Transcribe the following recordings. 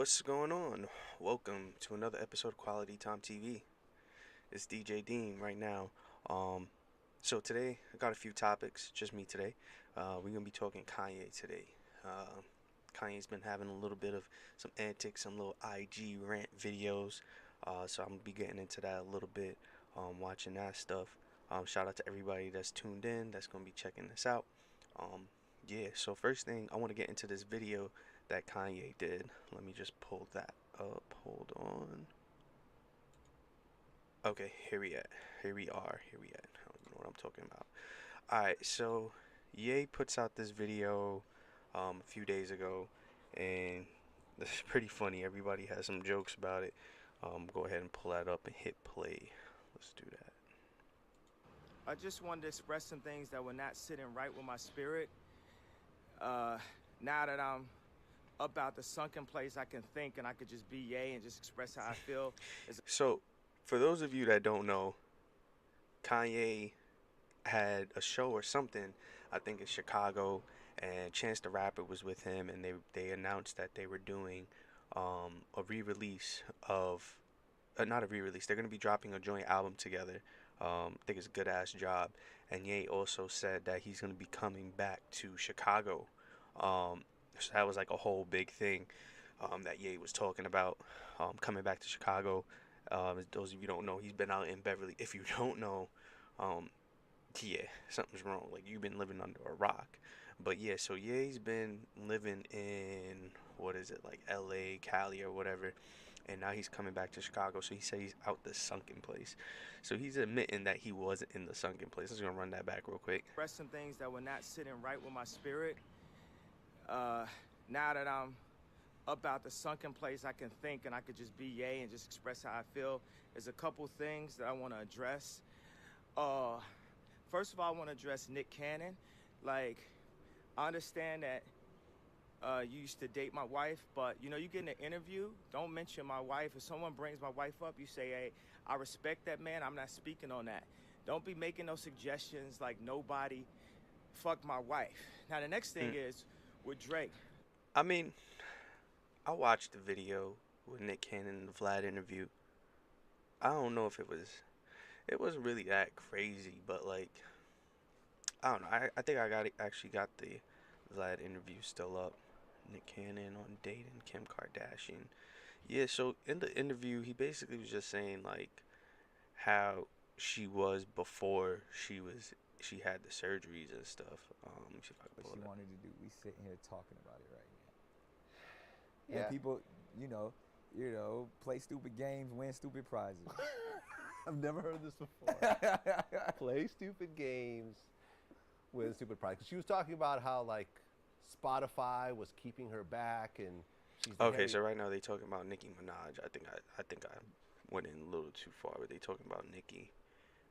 What's going on? Welcome to another episode of Quality Time TV. It's DJ Dean right now. Um, so today I got a few topics, just me today. We're gonna be talking Kanye today. Uh, Kanye's been having a little bit of some antics, some little IG rant videos. So I'm gonna be getting into that a little bit, watching that stuff. Shout out to everybody that's tuned in, that's gonna be checking this out. Um, yeah. So first thing, I want to get into this video that Kanye did. Let me just pull that up. Hold on. Okay, here we at. Here we are. Here we at. I don't even know what I'm talking about. Alright, so Ye puts out this video a few days ago, and it's pretty funny. Everybody has some jokes about it. Go ahead and pull that up and hit play. Let's do that. I just wanted to express some things that were not sitting right with my spirit. Now that I'm about the sunken place, I can think and I could just be Ye and just express how I feel. So, for those of you that don't know, Kanye had a show or something, I think in Chicago, and Chance the Rapper was with him, and they announced that they were doing a re-release of, not a re-release. They're gonna be dropping a joint album together. I think it's a good ass job. And Ye also said that he's gonna be coming back to Chicago. So that was like a whole big thing that Ye was talking about, coming back to Chicago. Those of you don't know, he's been out in Beverly. If you don't know, um, yeah, something's wrong. Like you've been living under a rock. But yeah, so Ye's been living in what is it, like L.A., Cali, or whatever, and now he's coming back to Chicago. So he said he's out the sunken place. So he's admitting that he wasn't in the sunken place. I'm just gonna run that back real quick. Express some things that were not sitting right with my spirit. Now that I'm about the sunken place, I can think and I could just be Ye and just express how I feel. There's a couple things that I want to address. First of all, I want to address Nick Cannon. Like, I understand that you used to date my wife, but you get in an interview, don't mention my wife. If someone brings my wife up, you say, hey, I respect that man, I'm not speaking on that. Don't be making no suggestions like nobody fucked my wife. Now, the next thing is with Drake. I mean, I watched the video with Nick Cannon and the Vlad interview. I don't know if it wasn't really that crazy, but like, I don't know. I think actually got the Vlad interview still up. Nick Cannon on dating Kim Kardashian. Yeah, so in the interview, he basically was just saying like how she was before she had the surgeries and stuff. Let me see if I can What pull she it up. wanted to do. We sitting here talking about it right now. Yeah. And people, play stupid games, win stupid prizes. I've never heard this before. Play stupid games, win stupid prize. 'Cause she was talking about how like Spotify was keeping her back, and she's the Okay, heavy- so right now they talking about Nicki Minaj. I think I went in a little too far, but they talking about Nicki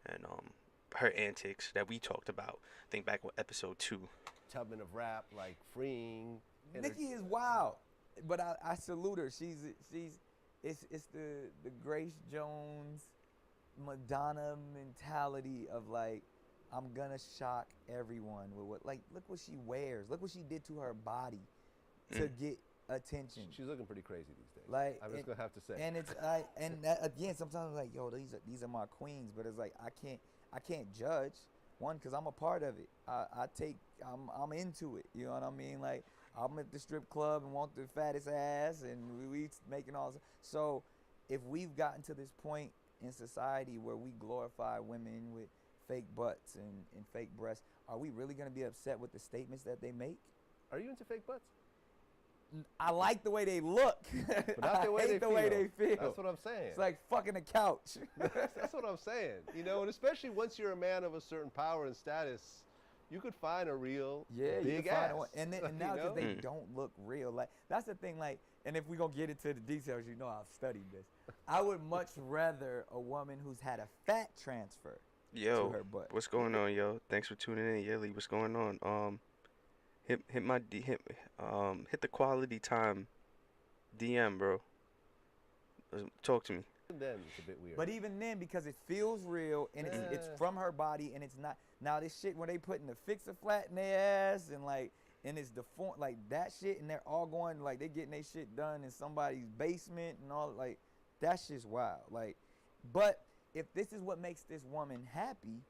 and her antics that we talked about. I think back with episode 2. Tubman of rap, like freeing. Nikki is wild, but I salute her. It's the Grace Jones, Madonna mentality of like, I'm gonna shock everyone with what, like, look what she wears, look what she did to her body to get attention. She's looking pretty crazy these days. Like, I'm just gonna have to say. And it's again, sometimes I'm like, yo, these are my queens, but it's like I can't judge one because I'm a part of it. I'm into it. You know what I mean? Like, I'm at the strip club and want the fattest ass, and we making all. So if we've gotten to this point in society where we glorify women with fake butts and fake breasts, are we really gonna be upset with the statements that they make? Are you into fake butts? I like the way they look, But not the way I hate they the feel. way they feel. That's what I'm saying. It's like fucking a couch. That's what I'm saying. And especially once you're a man of a certain power and status, you could find a real big you can ass. find one. And now because they don't look real, like that's the thing. Like, and if we gonna get into the details, I've studied this. I would much rather a woman who's had a fat transfer Yo, to her butt. what's going on, yo? Thanks for tuning in, Yeli. What's going on? Hit the Quality Time DM, bro. Talk to me. Then it's a bit weird. But even then, because it feels real and it's from her body and it's not. Now this shit when they putting the fix-a-flat in their ass and like and it's the form like that shit, and they're all going like they getting their shit done in somebody's basement and all like that's just wild. Like, but if this is what makes this woman happy,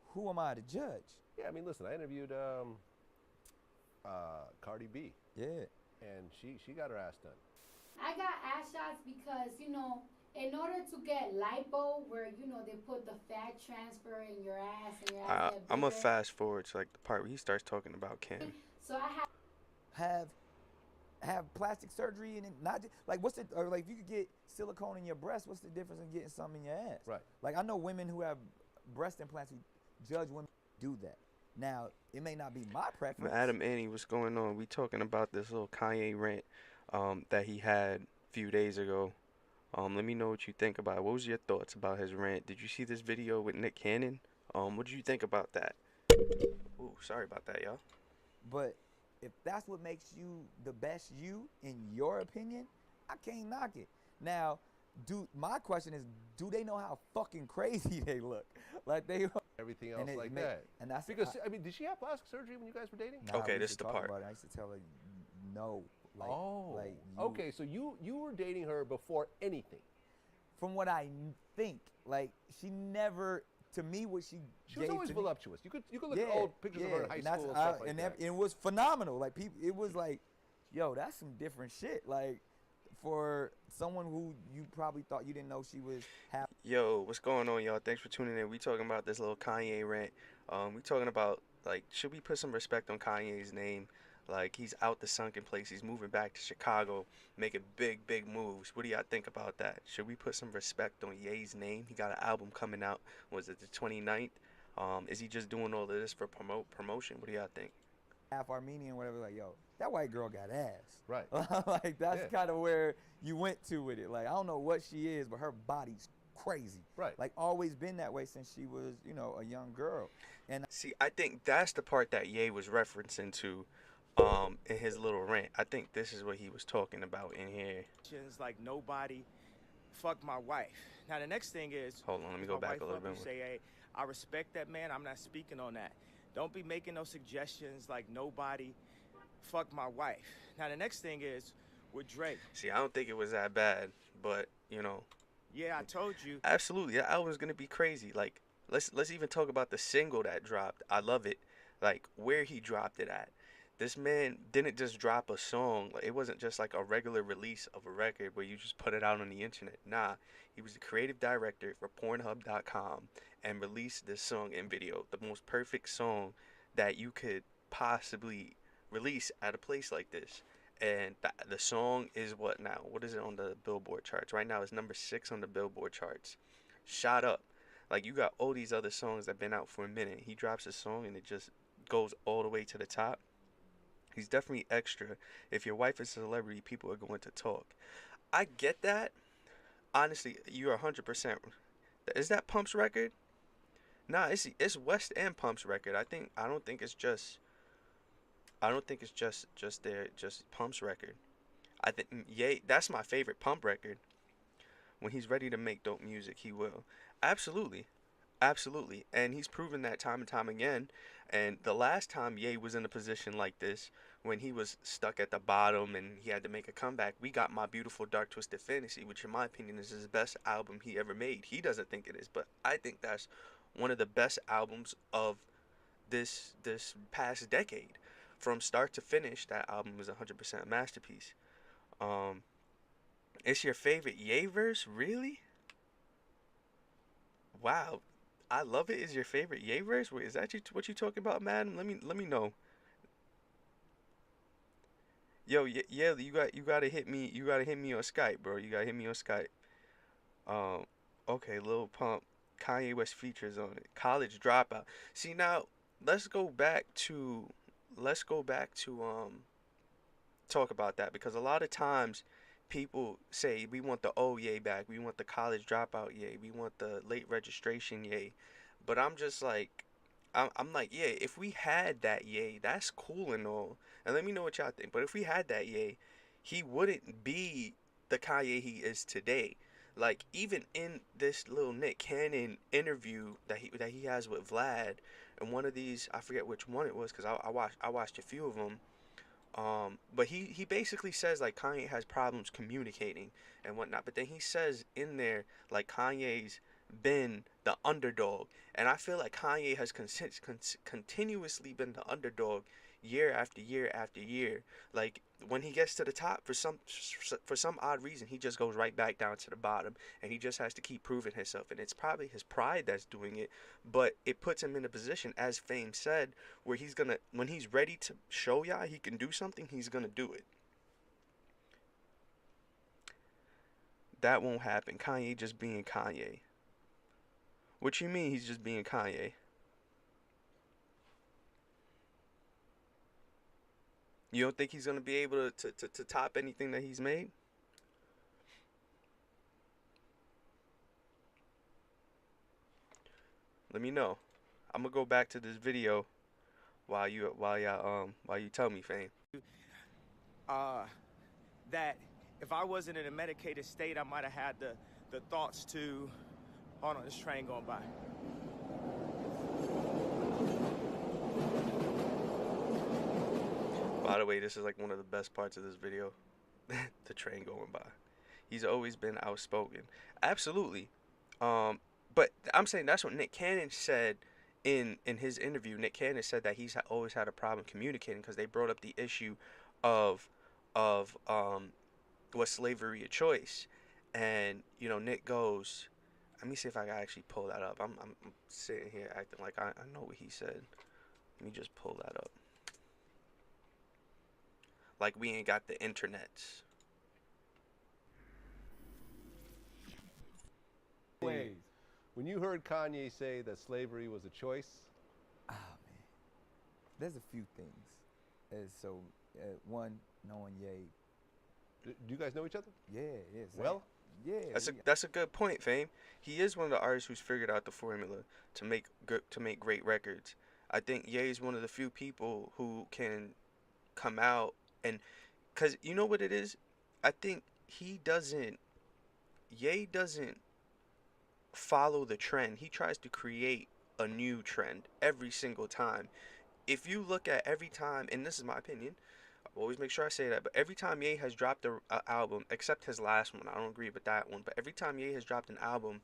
who am I to judge? Yeah, I mean, listen, I interviewed Cardi B, Yeah. and she got her ass done. I got ass shots because, in order to get lipo, where, they put the fat transfer in your ass and your ass get I'm gonna bigger. fast forward to like the part where he starts talking about Kim. So I Have plastic surgery and not like what's the or like if you could get silicone in your breast, what's the difference in getting something in your ass? Right. Like I know women who have breast implants who judge women do that. Now it may not be my preference. Adam Annie, what's going on? We talking about this little Kanye rant that he had a few days ago. Let me know what you think about it. What was your thoughts about his rant? Did you see this video with Nick Cannon? What did you think about that? Ooh, sorry about that, y'all. But if that's what makes you the best you, in your opinion, I can't knock it. Now, my question is, do they know how fucking crazy they look? Like they Everything else it like may- that. and that's Because I mean, did she have plastic surgery when you guys were dating? Nah, Okay, we this used is to the talk part. about it. I used to tell her no. Like, Oh, like okay. So you were dating her before anything. From what I think, like she never, to me, what she She was gave always to me- voluptuous. You could look at old pictures of her in high and school and stuff like and that. it was phenomenal. Like people, it was like, yo, that's some different shit. Like for someone who you probably thought you didn't know she was half. Yo, what's going on, y'all? Thanks for tuning in. We talking about this little Kanye rant. We talking about like, should we put some respect on Kanye's name? Like, he's out the sunken place. He's moving back to Chicago, making big moves. What do y'all think about that? Should we put some respect on Ye's name? He got an album coming out. Was it the 29th? Is he just doing all of this for promotion? What do y'all think? Half Armenian, whatever. Like, yo, that white girl got ass. Right. Like that's Yeah. kind of where you went to with it. Like I don't know what she is, but her body's crazy. Right. Like always been that way since she was, a young girl. And See, I think that's the part that Ye was referencing to in his little rant. I think this is what he was talking about in here. Like nobody fuck my wife. Now the next thing is, Hold on, let me go my back wife a little up, bit you more. say, hey, I respect that man. I'm not speaking on that. Don't be making no suggestions like nobody fuck my wife. Now the next thing is with Drake. See, I don't think it was that bad, but Yeah, I told you. absolutely, that album's gonna be crazy. Like, let's even talk about the single that dropped. I love it. Like where he dropped it at. This man didn't just drop a song. Like, it wasn't just like a regular release of a record where you just put it out on the internet. Nah, he was the creative director for Pornhub.com and released this song and video. The most perfect song that you could possibly release at a place like this. And the song is what now? What is it on the Billboard charts? Right now it's number 6 on the Billboard charts. Shot up. Like, you got all these other songs that have been out for a minute. He drops a song and it just goes all the way to the top. He's definitely extra. If your wife is a celebrity, people are going to talk. I get that. Honestly, you're 100%. Is that Pump's record? Nah, it's West and Pump's record. I don't think it's just Pump's record. I think that's my favorite Pump record. When he's ready to make dope music, he will. Absolutely. Absolutely. And he's proven that time and time again. And the last time Ye was in a position like this, when he was stuck at the bottom and he had to make a comeback, we got My Beautiful Dark Twisted Fantasy, which in my opinion is his best album he ever made. He doesn't think it is, but I think that's one of the best albums of this past decade. From start to finish, that album was 100% a masterpiece. It's your favorite Ye verse? Really? Wow. I love it is your favorite Ye verse? Wait, is that what you talking about, man? Let me know. Yo, yeah, you gotta hit me. You gotta hit me on Skype, bro. You gotta hit me on Skype. Okay, Lil Pump, Kanye West features on it. College Dropout. See, now let's go back to talk about that, because a lot of times people say we want the old Ye back, we want the College Dropout Ye, we want the late registration Ye, but I'm just like, I'm like, yeah, if we had that Ye, that's cool and all, and let me know what y'all think. But if we had that Ye, he wouldn't be the Kanye he is today. Like, even in this little Nick Cannon interview that he has with Vlad, and one of these, I forget which one it was, because I watched a few of them. But he basically says like Kanye has problems communicating and whatnot. But then he says in there like Kanye's been the underdog, and I feel like Kanye has continuously been the underdog year after year after year. Like when he gets to the top, for some odd reason, he just goes right back down to the bottom, and he just has to keep proving himself. And it's probably his pride that's doing it, but it puts him in a position, as Fame said, where he's gonna when he's ready to show y'all he can do something, he's gonna do it. That won't happen. Kanye just being Kanye. What you mean he's just being Kanye? You don't think he's gonna be able to top anything that he's made? Let me know. I'm gonna go back to this video while you tell me, Fame. Uh, that if I wasn't in a medicated state, I might have had the thoughts to, hold on, this train going by. By the way, this is like one of the best parts of this video. The train going by. He's always been outspoken. Absolutely. But I'm saying that's what Nick Cannon said in his interview. Nick Cannon said that he's always had a problem communicating because they brought up the issue of of was slavery a choice, and you know Nick goes. Let me see if I can actually pull that up. I'm sitting here acting like I know what he said. Let me just pull that up. Like we ain't got the internet. Ways. When you heard Kanye say that slavery was a choice, Ah man, there's a few things. So one, knowing Ye, do you guys know each other? yeah, yeah. Well, yeah. That's a good point, Fame. He is one of the artists who's figured out the formula to make great records. I think Ye is one of the few people who can come out and, cause you know what it is. I think Ye doesn't follow the trend. He tries to create a new trend every single time. If you look at every time, and this is my opinion, I always make sure I say that, but every time Ye has dropped a album, except his last one, I don't agree with that one, but every time Ye has dropped an album,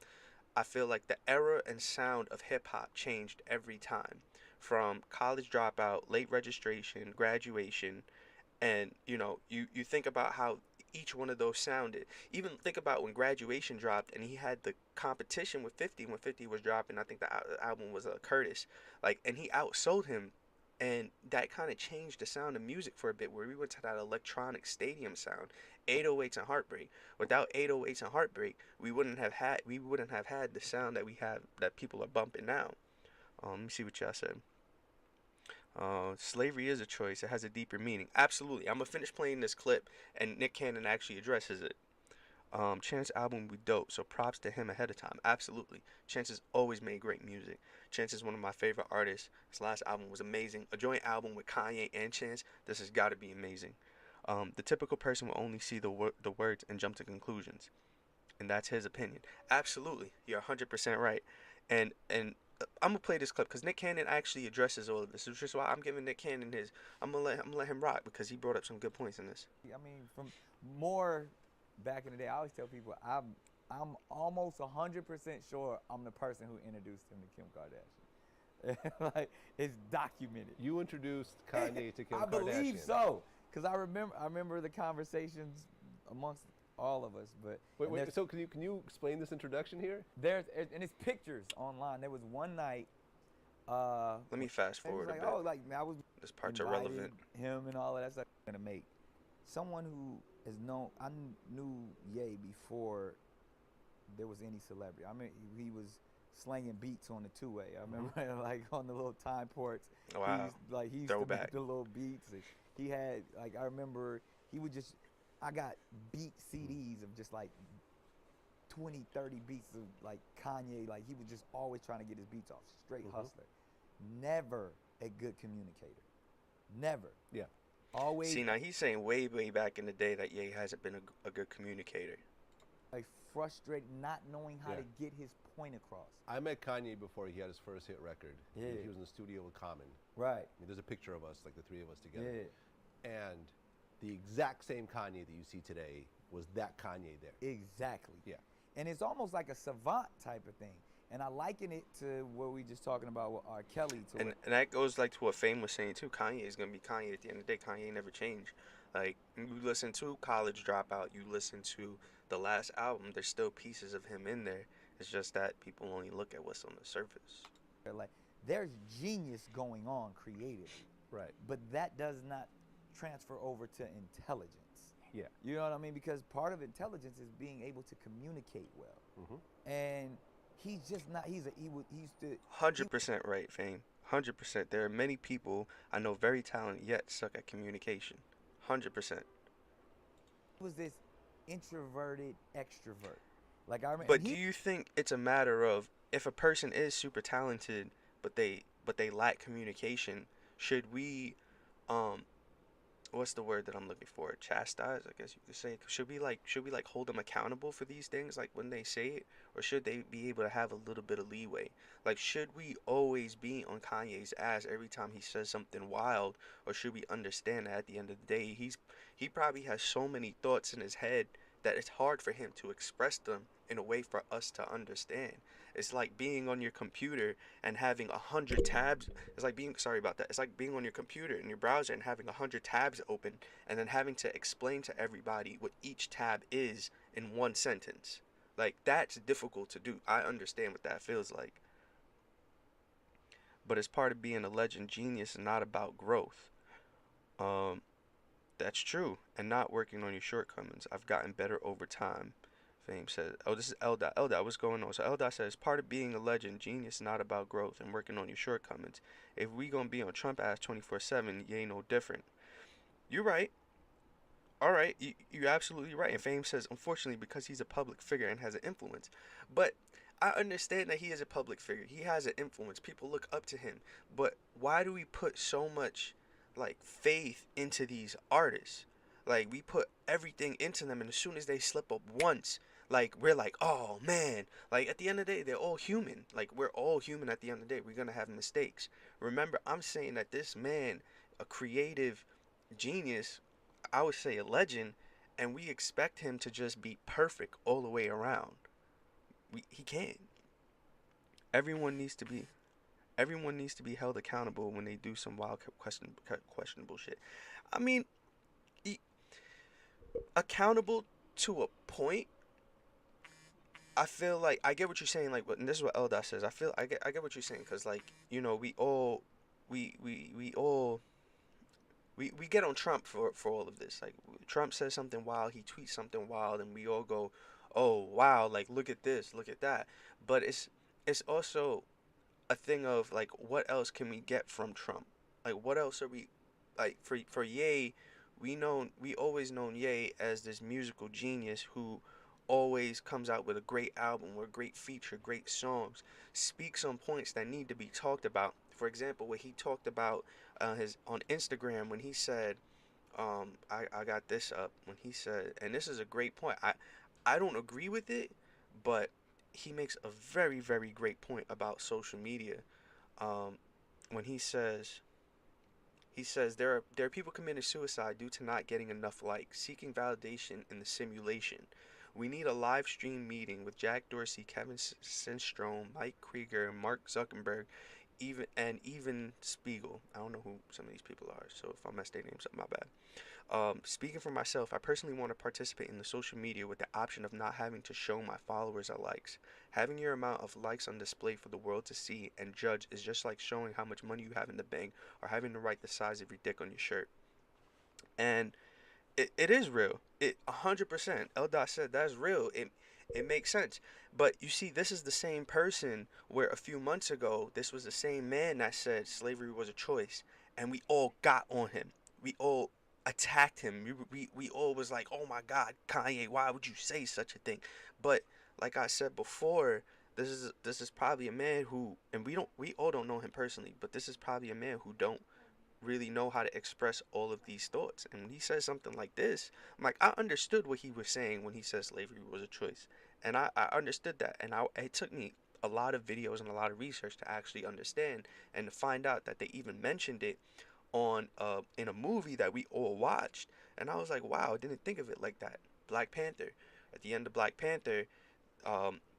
I feel like the era and sound of hip hop changed every time. From College Dropout, Late Registration, Graduation, and you think about how each one of those sounded. Even think about when Graduation dropped and he had the competition with 50 when 50 was dropping. I think the album was Curtis, like, and he outsold him, and that kind of changed the sound of music for a bit, where we went to that electronic stadium sound. 808s and Heartbreak. Without 808s and Heartbreak, we wouldn't have had the sound that we have, that people are bumping now. Let me see what y'all said. Slavery is a choice. It has a deeper meaning. Absolutely. I'm gonna finish playing this clip, and Nick Cannon actually addresses it. Chance album would be dope, so props to him ahead of time. Absolutely. Chance has always made great music. Chance is one of my favorite artists. His last album was amazing. A joint album with Kanye and Chance. This has got to be amazing. The typical person will only see the words and jump to conclusions, and that's his opinion. Absolutely, you're 100% right. And I'm gonna play this clip because Nick Cannon actually addresses all of this, which is why I'm giving Nick Cannon his. I'm gonna let him rock because he brought up some good points in this. I mean, from more back in the day, I always tell people I'm almost 100% sure I'm the person who introduced him to Kim Kardashian. Like, it's documented. you introduced Kanye to Kim I Kardashian. believe so, because I remember the conversations amongst all of us. But Wait. So can you explain this introduction here? and it's pictures online. There was one night. Let me fast It was forward a like, bit. oh, like I was This part's invited irrelevant. him and all of that stuff. Gonna make someone who is known. I knew Ye before there was any celebrity. I mean, he was slanging beats on the two-way. I remember like on the little time ports. Wow. He used to Throwback. make the little beats. And he had like, I remember he would just. I got beat CDs of just like 20, 30 beats of like Kanye. Like he was just always trying to get his beats off. Straight hustler. Never a good communicator. Never. Yeah. Always See, now he's saying way back in the day that Ye hasn't been a good communicator. like frustrated, not knowing how Yeah. to get his point across. I met Kanye before he had his first hit record. Yeah. He was in the studio with Common. Right. I mean, there's a picture of us, like the three of us together. Yeah. and the exact same Kanye that you see today was that Kanye there. Exactly. Yeah. And it's almost like a savant type of thing. And I liken it to what we just talking about with R. Kelly to it. And that goes like to what Fame was saying too. Kanye is gonna be Kanye at the end of the day. Kanye never changed. Like you listen to College Dropout, you listen to the last album. There's still pieces of him in there. It's just that people only look at what's on the surface. Like there's genius going on creatively, Right. but that does not transfer over to intelligence. Yeah. You know what I mean? Because part of intelligence is being able to communicate well. And he's just not. He's the. He 100% right, Fame. 100%. There are many people I know very talented yet suck at communication. 100%. was this introverted extrovert. Like I remember, But do you think it's a matter of if a person is super talented but they lack communication, should we um what's the word that I'm looking for? Chastise, I guess you could say. Should we like hold them accountable for these things like when they say it, or should they be able to have a little bit of leeway? Like should we always be on Kanye's ass every time he says something wild, or should we understand that at the end of the day he probably has so many thoughts in his head that it's hard for him to express them in a way for us to understand. It's like being on your computer and having 100 tabs. It's like being sorry about that. It's like being on your computer in your browser and having 100 tabs open, and then having to explain to everybody what each tab is in one sentence. Like that's difficult to do. I understand what that feels like. But it's part of being a legend genius and not about growth. Um, that's true. And not working on your shortcomings. I've gotten better over time. Fame says, oh, this is Eldot. Eldot, what's going on? So Eldot says, part of being a legend, genius, not about growth and working on your shortcomings. If we gonna be on Trump ass 24/7, you ain't no different. You're right. All right, you're absolutely right. And Fame says, unfortunately, because he's a public figure and has an influence. But I understand that he is a public figure. He has an influence. People look up to him. But why do we put so much like faith into these artists? Like we put everything into them, and as soon as they slip up once, like we're like, oh man. Like at the end of the day, they're all human. Like we're all human at the end of the day. We're gonna have mistakes. Remember, I'm saying that this man, a creative genius, I would say a legend, and we expect him to just be perfect all the way around. He can't. Everyone needs to be everyone needs to be held accountable when they do some wild questionable shit. I mean, accountable to a point. I feel like I get what you're saying. Like, and this is what Elda says. I get what you're saying because like we all we get on Trump for all of this. Like Trump says something wild, he tweets something wild, and we all go, "Oh wow! Like look at this, look at that." But it's also a thing of like, what else can we get from Trump? Like, what else are we like for Ye? We always known Ye as this musical genius who always comes out with a great album or a great feature, great songs, speaks on points that need to be talked about. For example, what he talked about his on Instagram when he said, I got this up when he said, and this is a great point. I don't agree with it, but he makes a very very great point about social media. Um, when he says there are people committing suicide due to not getting enough likes, seeking validation in the simulation. We need a live stream meeting with Jack Dorsey, Kevin Systrom, Mike Krieger, Mark Zuckerberg, even Spiegel. I don't know who some of these people are, so if I mess their names up, my bad. Speaking for myself, I personally want to participate in the social media with the option of not having to show my followers our likes. Having your amount of likes on display for the world to see and judge is just like showing how much money you have in the bank or having to write the size of your dick on your shirt. And it is real. It 100%. L. Dot said that's real. It makes sense. But you see, this is the same person where a few months ago, this was the same man that said slavery was a choice, and we all got on him. We all attacked him. We all was like, oh my God, Kanye, why would you say such a thing? But like I said before, this is probably a man who, and we all don't know him personally, but this is probably a man who don't really know how to express all of these thoughts. And when he says something like this, I'm like, I understood what he was saying when he said slavery was a choice. And I understood that. And it took me a lot of videos and a lot of research to actually understand and to find out that they even mentioned it on in a movie that we all watched, and I was like, wow, I didn't think of it like that. Black Panther. At the end of Black Panther,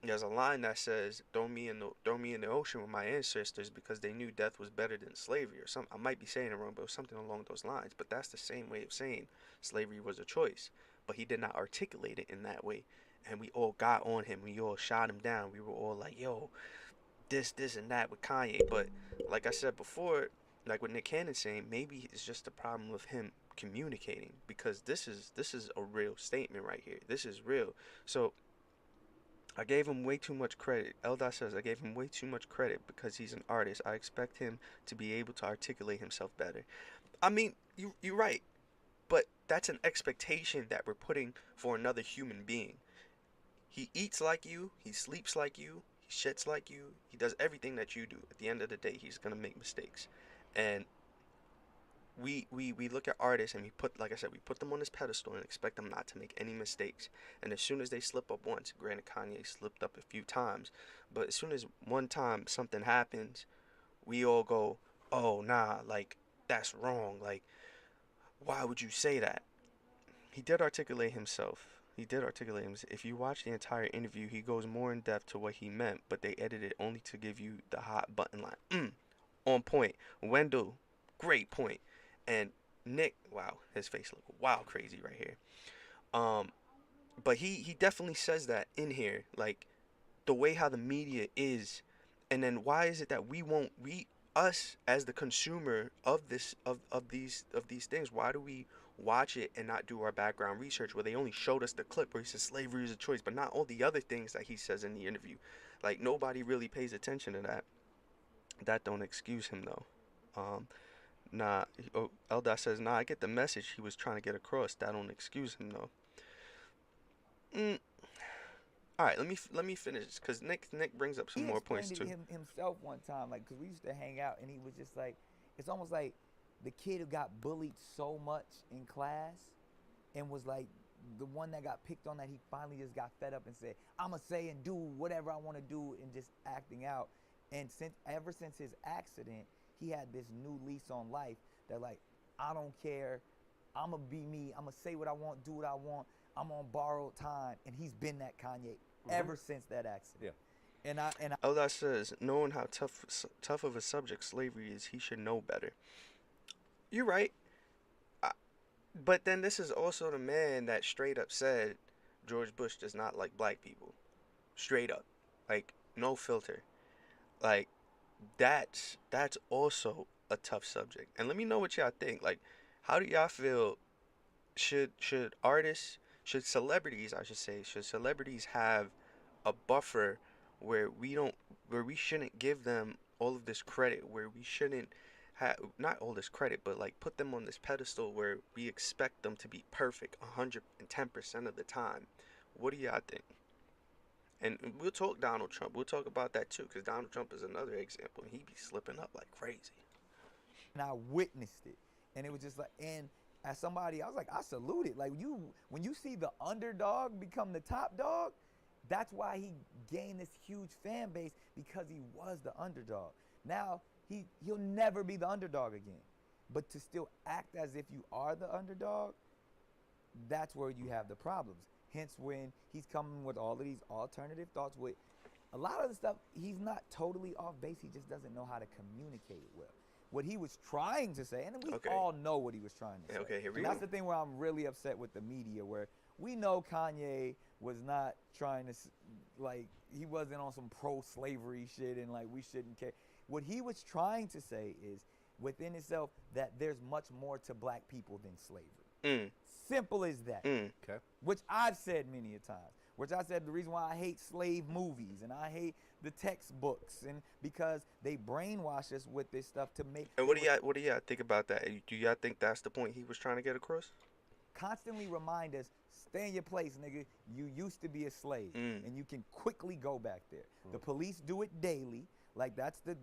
there's a line that says, throw me in the ocean with my ancestors because they knew death was better than slavery," or something. I might be saying it wrong, but it was something along those lines. But that's the same way of saying slavery was a choice. But he did not articulate it in that way, and we all got on him. We all shot him down. We were all like, "Yo, this, and that with Kanye." But like I said before, like what Nick Cannon's saying, maybe it's just a problem with him communicating, because this is a real statement right here. This is real. So I gave him way too much credit. Eldar says I gave him way too much credit because he's an artist. I expect him to be able to articulate himself better. I mean, you're right, but that's an expectation that we're putting for another human being. He eats like you, he sleeps like you, he shits like you, he does everything that you do. At the end of the day, he's gonna make mistakes. And we look at artists and we put, like I said, we put them on this pedestal and expect them not to make any mistakes. And as soon as they slip up once, granted Kanye slipped up a few times, but as soon as one time something happens, we all go, "Oh nah, like that's wrong. Like why would you say that?" He did articulate himself. He did articulate himself. If you watch the entire interview, he goes more in depth to what he meant, but they edited only to give you the hot button line. On point. Wendell, great point. And Nick, wow, his face look wild crazy right here. Um, but he definitely says that in here, like the way how the media is, and then why is it that we won't we us as the consumer of this of these things, why do we watch it and not do our background research, where they only showed us the clip where he says slavery is a choice, but not all the other things that he says in the interview? Like nobody really pays attention to that. That don't excuse him though. Nah, Eldar says, nah, I get the message he was trying to get across. That don't excuse him though. Mm, all right, let me finish because Nick brings up some He more explained points it too. himself one time, like, because we used to hang out, and he was just like, it's almost like the kid who got bullied so much in class and was like the one that got picked on, that he finally just got fed up and said, "I'ma say and do whatever I want to do," and just acting out. And ever since his accident, he had this new lease on life that, like, I don't care, I'ma be me, I'ma say what I want, do what I want, I'm on borrowed time, and he's been that Kanye ever since that accident. Yeah. And I Eldar says, knowing how tough of a subject slavery is, he should know better. You're right. I, but then this is also the man that straight up said George Bush does not like black people. Straight up. Like, no filter. Like, that's also a tough subject. And let me know what y'all think. Like, how do y'all feel? Should artists, should celebrities, I should say, should celebrities have a buffer where we don't, where we shouldn't give them all of this credit, where we shouldn't have, not all this credit, but like put them on this pedestal where we expect them to be perfect 110% of the time? What do y'all think? And we'll talk Donald Trump. We'll talk about that too, because Donald Trump is another example, and he be slipping up like crazy. and I witnessed it, and it was just like, and as somebody, I was like, I salute it. Like, when you see the underdog become the top dog, that's why he gained this huge fan base, because he was the underdog. Now he'll never be the underdog again, but to still act as if you are the underdog, that's where you have the problems. Hence, when he's coming with all of these alternative thoughts, with a lot of the stuff, he's not totally off base. He just doesn't know how to communicate it well. What he was trying to say, and we Okay. all know what he was trying to say. Okay, here we And that's go. the thing where I'm really upset with the media, where we know Kanye was not trying to, like, he wasn't on some pro-slavery shit and like we shouldn't care. What he was trying to say is, within itself, that there's much more to black people than slavery. Mm, Simple as that. Okay. Which I've said many a time. Which I said the reason why I hate slave movies and I hate the textbooks, and because they brainwash us with this stuff to make. and what do y'all think about that? Do y'all think that's the point he was trying to get across? Constantly remind us, stay in your place, nigga. You used to be a slave, and you can quickly go back there. The police do it daily. Like, that's the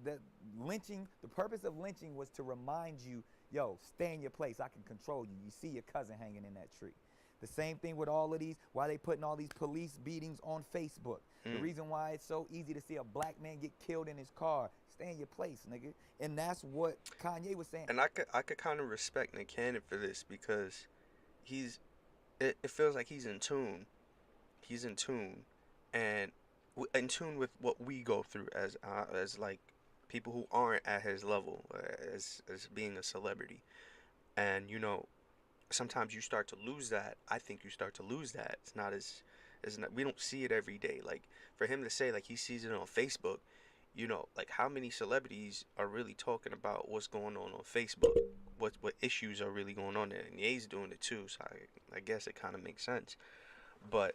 lynching. The purpose of lynching was to remind you, yo, stay in your place. I can control you. You see your cousin hanging in that tree. The same thing with all of these, why they putting all these police beatings on Facebook. The reason why it's so easy to see a black man get killed in his car. Stay in your place, nigga. And that's what Kanye was saying. And I could kind of respect Nick Cannon for this because it feels like he's in tune. He's in tune, and in tune with what we go through as like people who aren't at his level, as being a celebrity. And sometimes you start to lose that. I think you start to lose that. It's not as not, we don't see it every day. Like for him to say like he sees it on Facebook, like how many celebrities are really talking about what's going on Facebook? What issues are really going on there? And Ye's doing it too, so I guess it kind of makes sense. But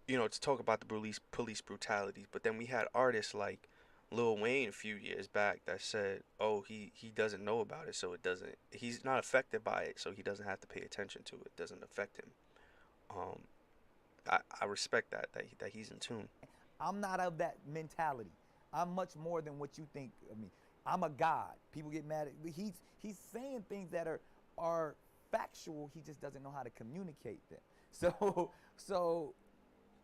to talk about the police brutalities, but then we had artists like Lil Wayne a few years back that said, "Oh, he doesn't know about it, so he's not affected by it, so he doesn't have to pay attention to it. It doesn't affect him." Um, I respect that he's in tune. I'm not of that mentality. I'm much more than what you think of me. I'm a god. People get mad at he's saying things that are factual. He just doesn't know how to communicate them. So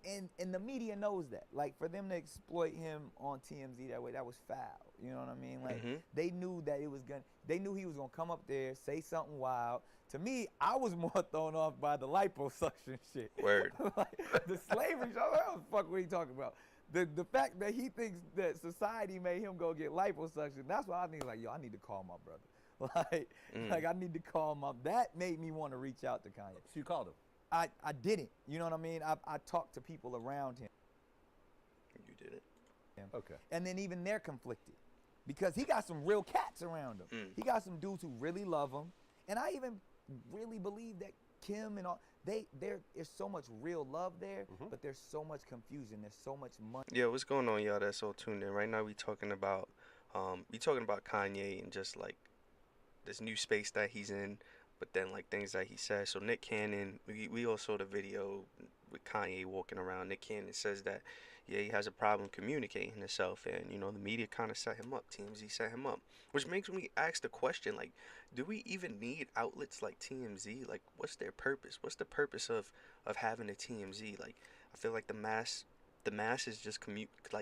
and the media knows that. Like for them to exploit him on TMZ that way, that was foul. You know what I mean? Like they knew that they knew he was gonna come up there, say something wild. To me, I was more thrown off by the liposuction shit. Word. Like, the slavery show, I don't fuck what he talking about. The fact that he thinks that society made him go get liposuction, that's why I think like, yo, I need to call my brother. Like I need to call that made me want to reach out to Kanye. So you called him? I didn't. You know what I mean? I talked to people around him. You did it. Okay. And then even they're conflicted because he got some real cats around him. He got some dudes who really love him. And I even really believe that Kim and all, there's so much real love there, but there's so much confusion. There's so much money. Yeah, what's going on, y'all? That's all tuned in. Right now we talking about Kanye and just like this new space that he's in, but then like things that he says. So Nick Cannon, we all saw the video with Kanye walking around. Nick Cannon says that he has a problem communicating himself, and the media kind of set him up. TMZ set him up, which makes me ask the question, like, do we even need outlets like TMZ? Like, what's their purpose? What's the purpose of having a TMZ? Like, I feel like the masses just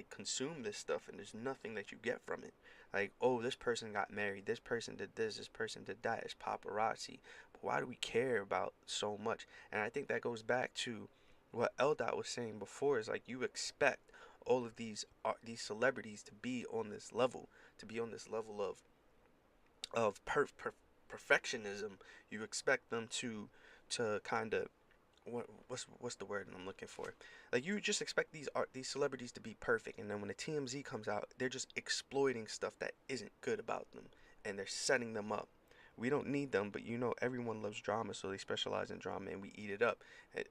consume this stuff, and there's nothing that you get from it. Like, oh, this person got married, this person did this person did that. It's paparazzi. But why do we care about so much? And I think that goes back to what L.Dot was saying before, is like you expect all of these celebrities to be on this level, of perfectionism. You expect them to kind of what's the word I'm looking for? Like you just expect these celebrities to be perfect, and then when the TMZ comes out, they're just exploiting stuff that isn't good about them, and they're setting them up. We don't need them, but everyone loves drama, so they specialize in drama, and we eat it up.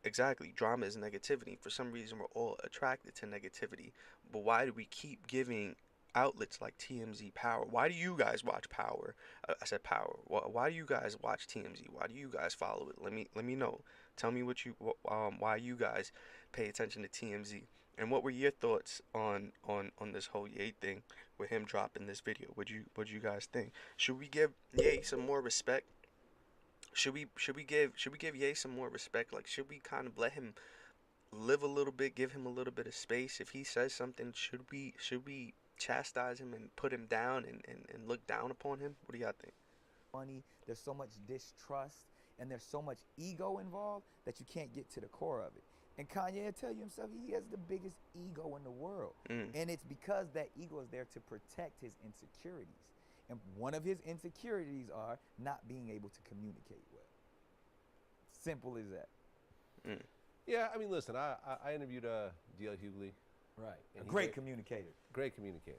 Exactly, drama is negativity. For some reason, we're all attracted to negativity. But why do we keep giving outlets like TMZ power? Why do you guys watch Power? I said Power. Why do you guys watch TMZ? Why do you guys follow it? Let me know. Tell me why you guys pay attention to TMZ. And what were your thoughts on this whole Ye thing with him dropping this video? What you guys think? Should we give Ye some more respect? Should we give Ye some more respect? Like, should we kind of let him live a little bit, give him a little bit of space? If he says something, should we chastise him and put him down and look down upon him? What do y'all think? Money, there's so much distrust, and there's so much ego involved that you can't get to the core of it. And Kanye will tell you himself, he has the biggest ego in the world. And it's because that ego is there to protect his insecurities. And one of his insecurities are not being able to communicate well. Simple as that. Yeah, I mean, listen, I interviewed D.L. Hughley. Right. And A great communicator. Great communicator.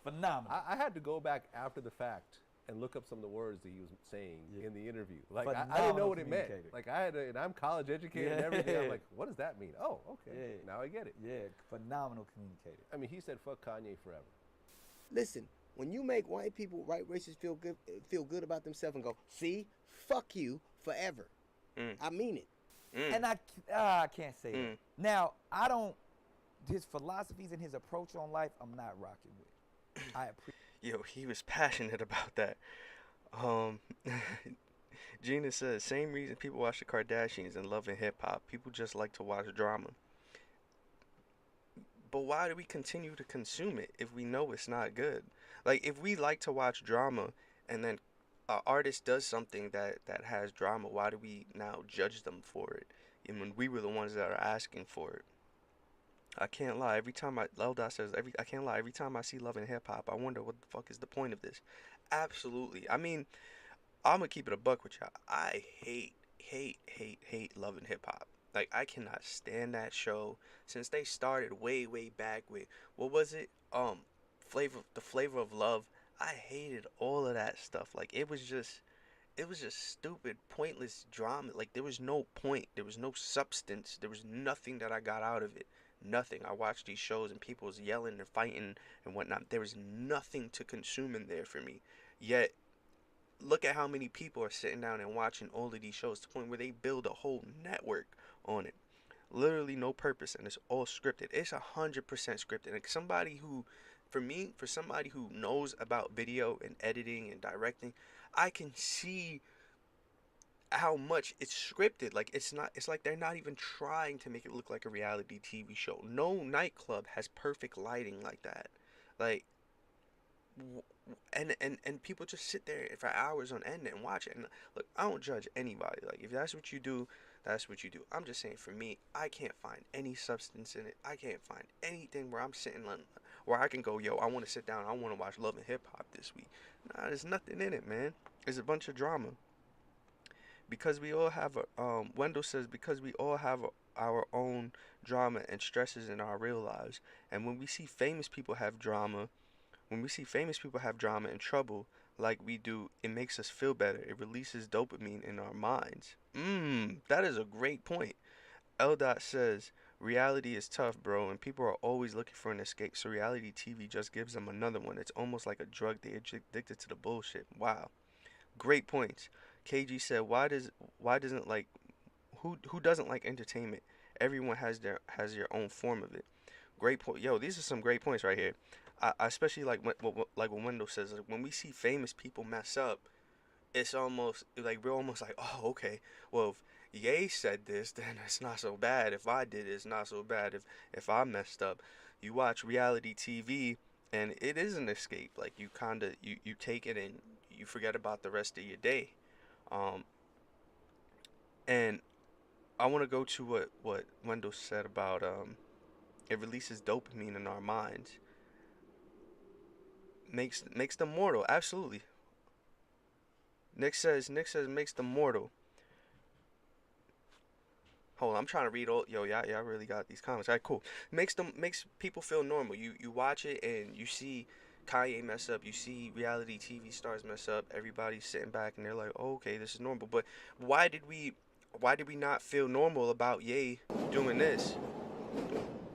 Phenomenal. I had to go back after the fact and look up some of the words that he was saying in the interview. Like, I didn't know what it meant. Like, and I'm college educated and everything. I'm like, what does that mean? Oh, okay. Yeah. Now I get it. Yeah, phenomenal communicator. I mean, he said, fuck Kanye forever. Listen, when you make white racists feel good about themselves and go, see, fuck you forever. I mean it. And I can't say that. Now, his philosophies and his approach on life, I'm not rocking with. I appreciate. Yo, he was passionate about that. Gina says, same reason people watch the Kardashians and Love and Hip Hop. People just like to watch drama. But why do we continue to consume it if we know it's not good? Like, if we like to watch drama and then an artist does something that has drama, why do we now judge them for it? And when we were the ones that are asking for it. I can't lie. Every time Lelda says, I can't lie. Every time I see Love and Hip Hop, I wonder what the fuck is the point of this? Absolutely. I mean, I'm gonna keep it a buck with y'all. I hate Love and Hip Hop. Like, I cannot stand that show since they started way back with, what was it? The Flavor of Love. I hated all of that stuff. Like, it was just stupid, pointless drama. Like, there was no point, there was no substance, there was nothing that I got out of it. Nothing. I watched these shows and people was yelling and fighting and whatnot. There was nothing to consume in there for me. Yet look at how many people are sitting down and watching all of these shows to the point where they build a whole network on it. Literally no purpose, and it's all scripted. It's 100% scripted. Like, somebody who, for somebody who knows about video and editing and directing, I can see how much it's scripted. Like, it's not, it's like they're not even trying to make it look like a reality TV show. No nightclub has perfect lighting like that. Like, and people just sit there for hours on end and watch it. And look, I don't judge anybody. Like, if that's what you do, that's what you do. I'm just saying, for me, I can't find any substance in it. I can't find anything where I'm sitting on, where I can go, yo, I want to sit down, I want to watch Love and Hip Hop this week. Nah, there's nothing in it, man. It's a bunch of drama. Because we all have Wendell says, because we all have our own drama and stresses in our real lives. And when we see famous people have drama, and trouble like we do, it makes us feel better. It releases dopamine in our minds. That is a great point. L. Dot says, reality is tough, bro, and people are always looking for an escape, so reality TV just gives them another one. It's almost like a drug. They're addicted to the bullshit. Wow. Great points. KG said, why doesn't like who doesn't like entertainment? Everyone has their own form of it. Great point. Yo, these are some great points right here. I especially like what Wendell says. Like, when we see famous people mess up, it's almost like we're almost like, oh, okay. Well, if Ye said this, then it's not so bad. If I did it, it's not so bad. If I messed up, you watch reality TV, and it is an escape. Like, you kind of you take it and you forget about the rest of your day. And I want to go to what Wendell said about it releases dopamine in our minds. Makes them mortal. Absolutely. Nick says makes them mortal. Hold on, I'm trying to read all. Yo, y'all really got these comments. All right, cool. Makes people feel normal. You watch it and you see Kanye mess up. You see reality TV stars mess up. Everybody's sitting back and they're like, oh, okay, this is normal. But why did we not feel normal about Ye doing this?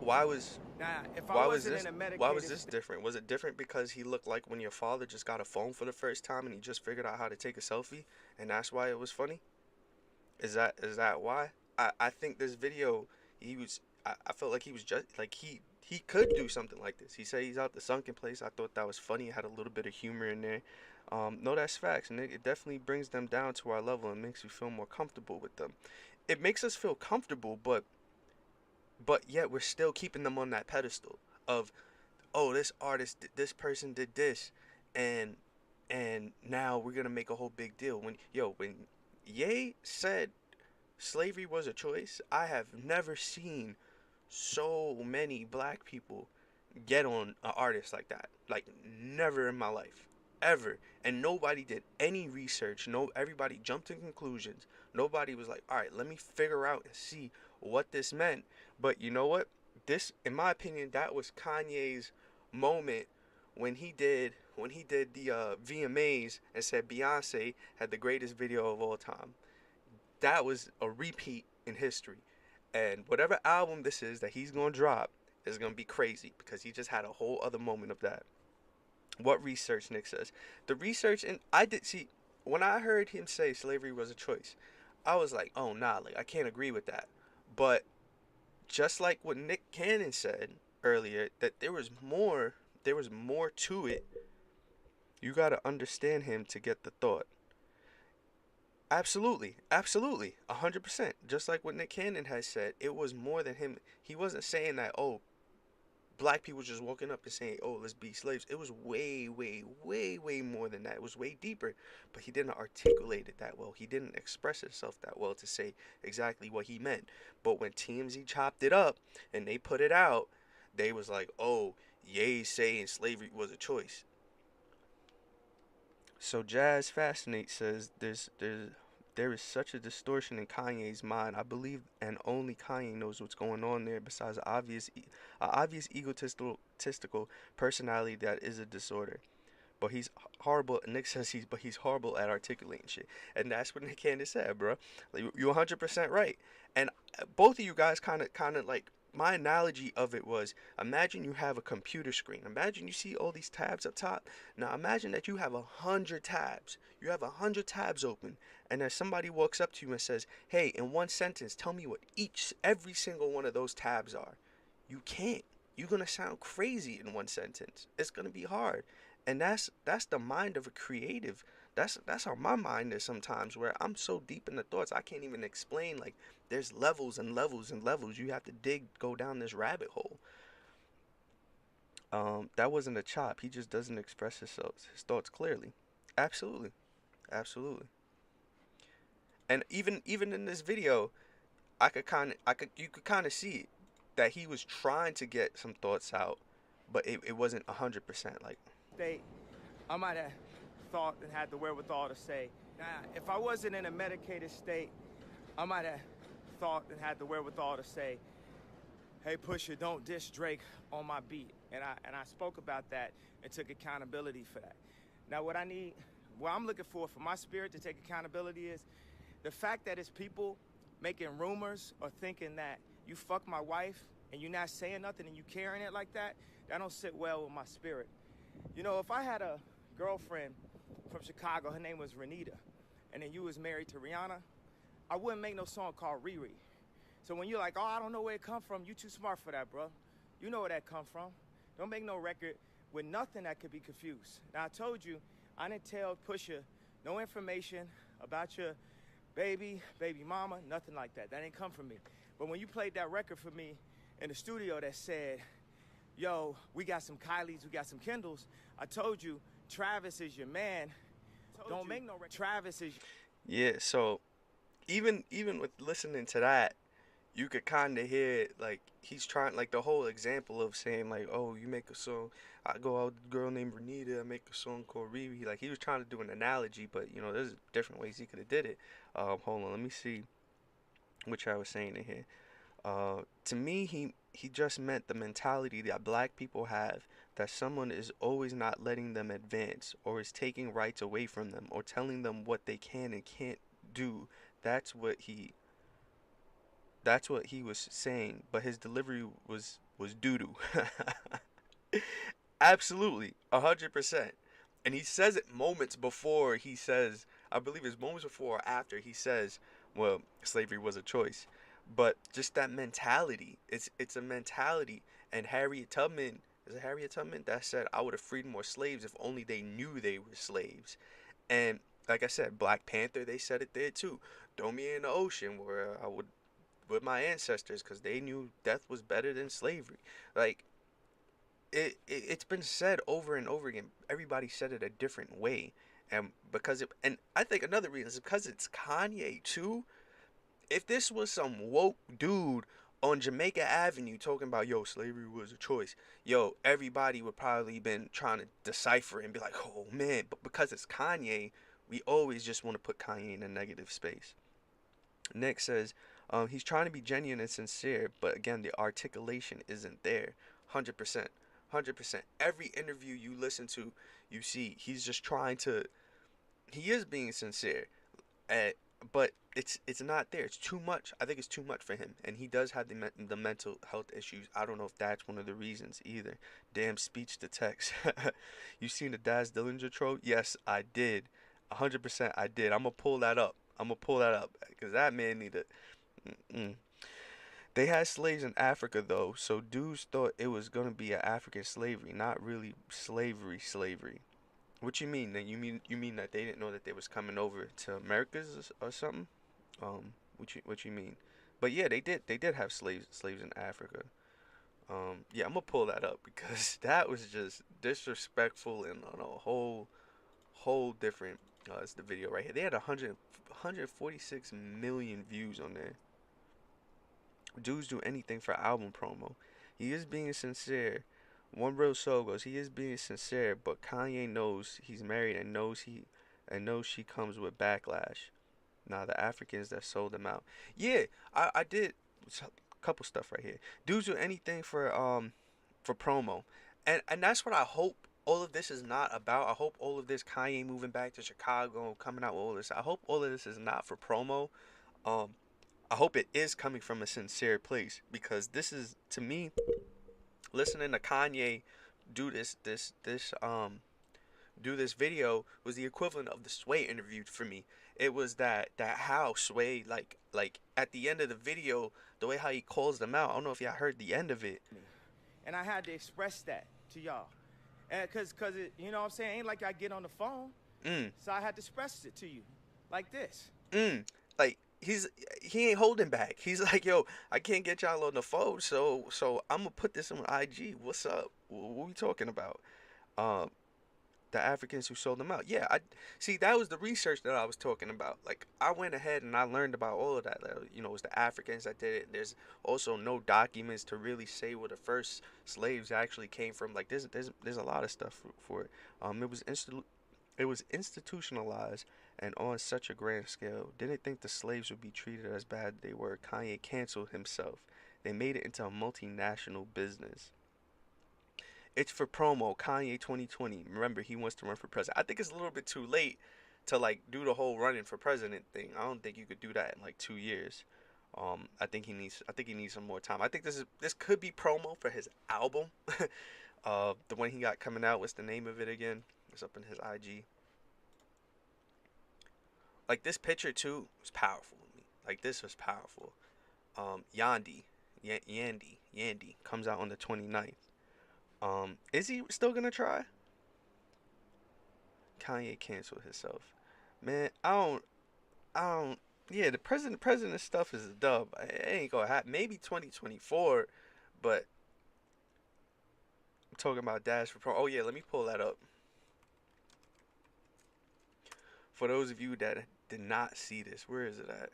Why was Now, if I why was wasn't this in a medicated why was this different? Was it different because he looked like when your father just got a phone for the first time and he just figured out how to take a selfie, and that's why it was funny? Is that why? I think this video, I felt like he was just like he could do something like this. He said he's out the sunken place. I thought that was funny. It had a little bit of humor in there. No, that's facts, and it definitely brings them down to our level and makes me feel more comfortable with them. It makes us feel comfortable, but yet we're still keeping them on that pedestal of, oh, this artist, this person did this, and now we're gonna make a whole big deal. When Ye said slavery was a choice, I have never seen so many black people get on an artist like that. Like, never in my life, ever. And nobody did any research. No, everybody jumped to conclusions. Nobody was like, all right, let me figure out and see what this meant. But you know what? This, in my opinion, that was Kanye's moment when he did the VMAs and said Beyonce had the greatest video of all time. That was a repeat in history. And whatever album this is that he's going to drop is going to be crazy because he just had a whole other moment of that. What research, Nick says. The research, and I did see, when I heard him say slavery was a choice, I was like, oh, nah, like, I can't agree with that. But just like what Nick Cannon said earlier, that there was more to it. You got to understand him to get the thought. Absolutely, absolutely, 100%. Just like what Nick Cannon has said, it was more than him. He wasn't saying that, oh, black people just walking up and saying, oh, let's be slaves. It was way, way, way, way more than that. It was way deeper, but he didn't articulate it that well. He didn't express himself that well to say exactly what he meant. But when TMZ chopped it up and they put it out, they was like, oh, Ye saying slavery was a choice. So Jazz Fascinate says there is such a distortion in Kanye's mind. I believe, and only Kanye knows what's going on there. Besides obvious egotistical personality that is a disorder. But he's horrible. Nick says he's horrible at articulating shit, and that's what Nick Cannon said, bro. Like, you're 100% right. And both of you guys kind of like, my analogy of it was, imagine you have a computer screen. Imagine you see all these tabs up top. Now imagine that you have 100 tabs. You have 100 tabs open, and then somebody walks up to you and says, "Hey, in one sentence, tell me what every single one of those tabs are." You can't. You're gonna sound crazy in one sentence. It's gonna be hard, and that's the mind of a creative. That's how my mind is sometimes, where I'm so deep in the thoughts I can't even explain. Like, there's levels and levels and levels. You have to go down this rabbit hole. That wasn't a chop. He just doesn't express his thoughts clearly. Absolutely, absolutely. And even in this video, you could kind of see that he was trying to get some thoughts out, but it wasn't 100%. Like, State, I might have thought and had the wherewithal to say, nah, if I wasn't in a medicated state, I might have thought and had the wherewithal to say, hey, Pusha, don't diss Drake on my beat. And I spoke about that and took accountability for that. Now, what I'm looking for my spirit to take accountability is the fact that it's people making rumors or thinking that you fuck my wife and you're not saying nothing and you carrying it like that, that don't sit well with my spirit. You know, if I had a girlfriend from Chicago, her name was Renita, and then you was married to Rihanna, I wouldn't make no song called Riri. So when you're like, oh, I don't know where it come from, you too smart for that, bro. You know where that come from. Don't make no record with nothing that could be confused. Now, I told you, I didn't tell Pusha no information about your baby mama, nothing like that. That didn't come from me. But when you played that record for me in the studio that said, yo, we got some Kylies, we got some Kendalls, I told you, Travis is your man. Don't make no record. Travis is... yeah, so even with listening to that, you could kind of hear, like, he's trying, like, the whole example of saying, like, oh, you make a song, I go out with a girl named Renita, I make a song called Riri. Like, he was trying to do an analogy, but, you know, there's different ways he could have did it. Hold on, let me see which I was saying in here. To me, he just meant the mentality that black people have, that someone is always not letting them advance, or is taking rights away from them, or telling them what they can and can't do. That's what he was saying, but his delivery was doo doo. Absolutely, 100%. And he says it moments before he says, I believe it's moments before or after he says, well, slavery was a choice. But just that mentality, it's a mentality. And Harriet Tubman, is it Harriet Tubman that said, I would have freed more slaves if only they knew they were slaves. And like I said, Black Panther, they said it there too. Throw me in the ocean where I would, with my ancestors, because they knew death was better than slavery. Like, it's been said over and over again. Everybody said it a different way, and and I think another reason is because it's Kanye too. If this was some woke dude on Jamaica Avenue talking about, yo, slavery was a choice, yo, everybody would probably been trying to decipher and be like, oh man. But because it's Kanye, we always just want to put Kanye in a negative space. Nick says, he's trying to be genuine and sincere, but again, the articulation isn't there. 100%. 100%. Every interview you listen to, you see, he's just trying to, he is being sincere, but it's not there. It's too much. I think it's too much for him, and he does have the mental health issues. I don't know if that's one of the reasons either. Damn speech to text. You seen the Daz Dillinger troll? Yes, I did. 100% I did. I'm gonna pull that up. Because that man need to. Mm-mm. They had slaves in Africa though, so dudes thought it was gonna be an African slavery, not really slavery. What you mean? That you mean that they didn't know that they was coming over to Americas or something? What you mean? But yeah, they did have slaves in Africa. Yeah, I'm gonna pull that up because that was just disrespectful and on a whole different. It's the video right here. They had 146 million views on there. Dudes do anything for album promo. He is being sincere. One real soul goes. He is being sincere, but Kanye knows he's married and knows she comes with backlash. Nah, the Africans that sold him out. Yeah, I did a couple stuff right here. Dudes do anything for promo, and that's what I hope. All of this is not about. I hope all of this Kanye moving back to Chicago, coming out with all this. I hope all of this is not for promo. Um, I hope it is coming from a sincere place because this is to me listening to Kanye do this video was the equivalent of the Sway interview for me. It was that how Sway like at the end of the video, the way how he calls them out. I don't know if y'all heard the end of it. And I had to express that to y'all. And cause it, you know what I'm saying, ain't like I get on the phone. So I had to express it to you. Like this. Like he ain't holding back. He's like, yo, I can't get y'all on the phone, so I'm gonna put this on IG. What's up? What we talking about? The Africans who sold them out. Yeah, I see. That was the research that I was talking about. Like I went ahead and I learned about all of that. You know, it was the Africans that did it. There's also no documents to really say where the first slaves actually came from. Like there's a lot of stuff for it. It was institutionalized and on such a grand scale. Didn't think the slaves would be treated as bad they were. Kanye canceled himself. They made it into a multinational business. It's for promo. Kanye 2020. Remember, he wants to run for president. I think it's a little bit too late to like do the whole running for president thing. I don't think you could do that in like 2 years. I think he needs some more time. I think this could be promo for his album. The one he got coming out. What's the name of it again? It's up in his IG. Like this picture too was powerful to me. Like this was powerful. Yandy comes out on the 29th. Is he still gonna try? Kanye canceled himself. Man, I don't. Yeah, the president stuff is a dub. It ain't gonna happen. Maybe 2024, but I'm talking about Dash for Pro. Oh yeah, let me pull that up. For those of you that did not see this, where is it at?